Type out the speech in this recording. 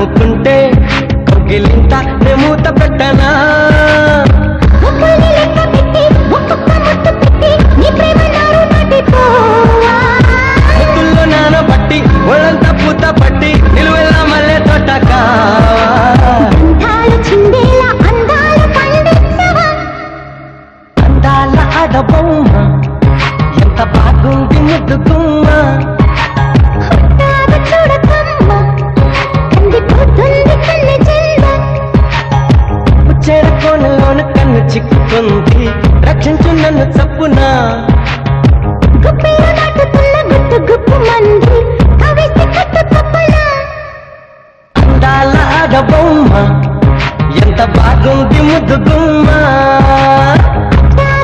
కమ్ముకుంటే కొగిలింత నెమూత పెట్టనా ముద్దుల్లో నానబట్టి ఒళ్ళంతా పూత పట్టి నిలువెల్లా మల్లె తోట అందాల ఆడబొమ్మ ఎంత బాగుంది ముద్దుకుమ్మ చెరకోనలోన కన్ను చిక్కుకుంది రక్షించు నన్ను చప్పునా